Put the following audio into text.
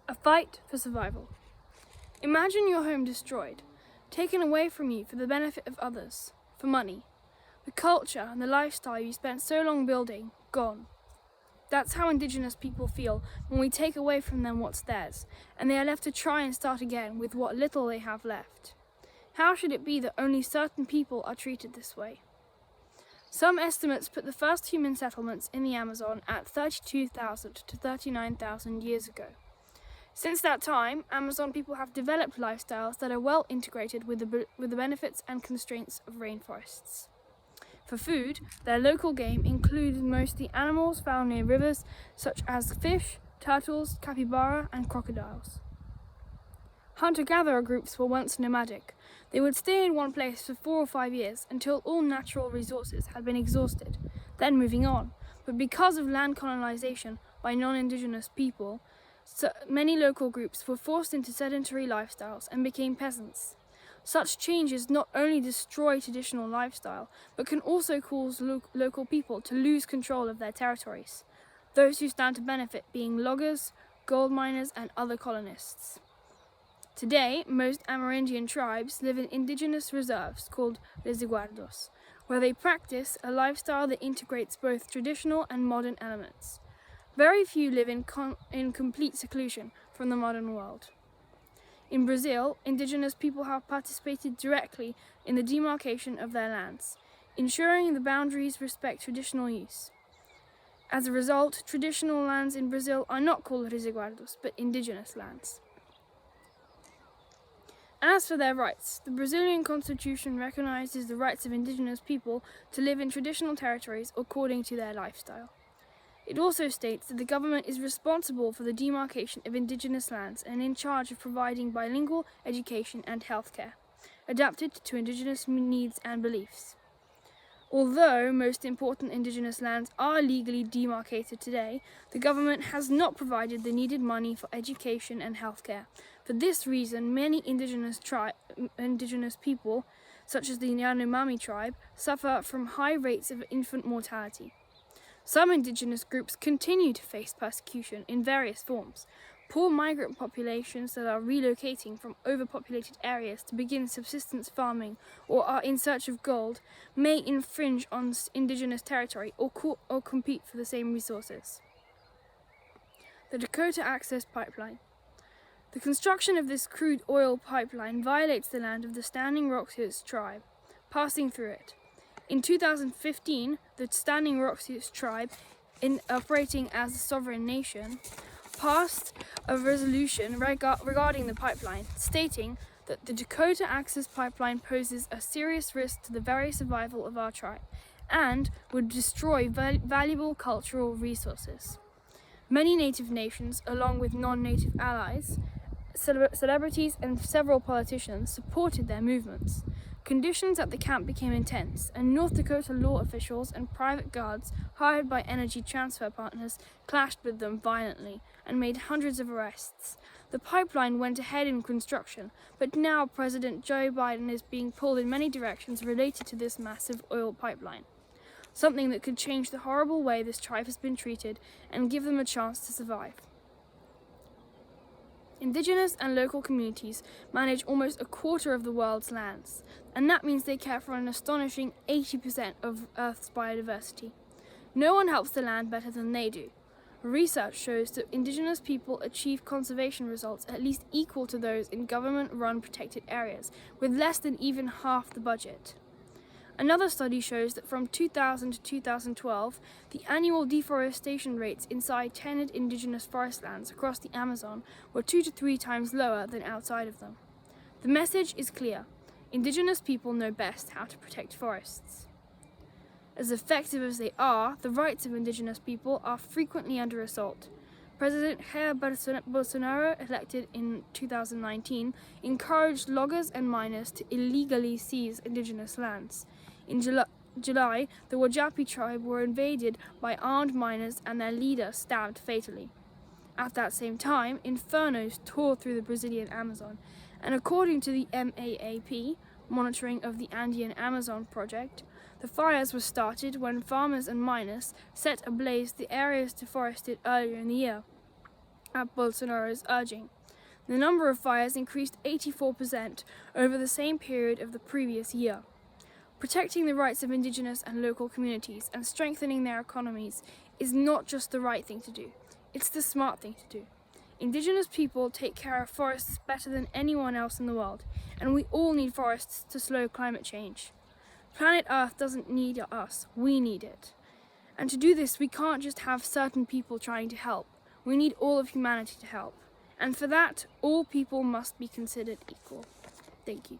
A fight for survival. Imagine your home destroyed, taken away from you for the benefit of others, for money. The culture and the lifestyle you spent so long building, gone. That's how Indigenous people feel when we take away from them what's theirs, and they are left to try and start again with what little they have left. How should it be that only certain people are treated this way? Some estimates put the first human settlements in the Amazon at 32,000 to 39,000 years ago. Since that time, Amazon people have developed lifestyles that are well integrated with the benefits and constraints of rainforests. For food, their local game included mostly animals found near rivers such as fish, turtles, capybara and crocodiles. Hunter-gatherer groups were once nomadic. They would stay in one place for 4 or 5 years until all natural resources had been exhausted, then moving on. But because of land colonization by non-Indigenous people, so many local groups were forced into sedentary lifestyles and became peasants. Such changes not only destroy traditional lifestyle, but can also cause local people to lose control of their territories, those who stand to benefit being loggers, gold miners and other colonists. Today, most Amerindian tribes live in indigenous reserves called resguardos, where they practice a lifestyle that integrates both traditional and modern elements. Very few live in complete seclusion from the modern world. In Brazil, Indigenous people have participated directly in the demarcation of their lands, ensuring the boundaries respect traditional use. As a result, traditional lands in Brazil are not called resguardos, but indigenous lands. As for their rights, the Brazilian Constitution recognizes the rights of Indigenous people to live in traditional territories according to their lifestyle. It also states that the government is responsible for the demarcation of Indigenous lands and in charge of providing bilingual education and healthcare, adapted to Indigenous needs and beliefs. Although most important Indigenous lands are legally demarcated today, the government has not provided the needed money for education and healthcare. For this reason, many Indigenous people, such as the Yanomami tribe, suffer from high rates of infant mortality. Some Indigenous groups continue to face persecution in various forms. Poor migrant populations that are relocating from overpopulated areas to begin subsistence farming or are in search of gold may infringe on Indigenous territory or compete for the same resources. The Dakota Access Pipeline. The construction of this crude oil pipeline violates the land of the Standing Rock Sioux tribe, passing through it. In 2015, the Standing Rock Sioux tribe, operating as a sovereign nation, passed a resolution regarding the pipeline, stating that the Dakota Access Pipeline poses a serious risk to the very survival of our tribe and would destroy valuable cultural resources. Many native nations, along with non-native allies, celebrities and several politicians supported their movements. Conditions at the camp became intense, and North Dakota law officials and private guards hired by Energy Transfer partners clashed with them violently and made hundreds of arrests. The pipeline went ahead in construction, but now President Joe Biden is being pulled in many directions related to this massive oil pipeline, something that could change the horrible way this tribe has been treated and give them a chance to survive. Indigenous and local communities manage almost a quarter of the world's lands, and that means they care for an astonishing 80% of Earth's biodiversity. No one helps the land better than they do. Research shows that Indigenous people achieve conservation results at least equal to those in government-run protected areas, with less than even half the budget. Another study shows that from 2000 to 2012, the annual deforestation rates inside tenured Indigenous forest lands across the Amazon were 2 to 3 times lower than outside of them. The message is clear. Indigenous people know best how to protect forests. As effective as they are, the rights of Indigenous people are frequently under assault. President Jair Bolsonaro, elected in 2019, encouraged loggers and miners to illegally seize Indigenous lands. In July, the Wajapi tribe were invaded by armed miners and their leader stabbed fatally. At that same time, infernos tore through the Brazilian Amazon, and according to the MAAP, monitoring of the Andean Amazon project, the fires were started when farmers and miners set ablaze the areas deforested earlier in the year. at Bolsonaro's urging. The number of fires increased 84% over the same period of the previous year. Protecting the rights of Indigenous and local communities and strengthening their economies is not just the right thing to do, it's the smart thing to do. Indigenous people take care of forests better than anyone else in the world, and we all need forests to slow climate change. Planet Earth doesn't need us, we need it. And to do this, we can't just have certain people trying to help. We need all of humanity to help. And for that, all people must be considered equal. Thank you.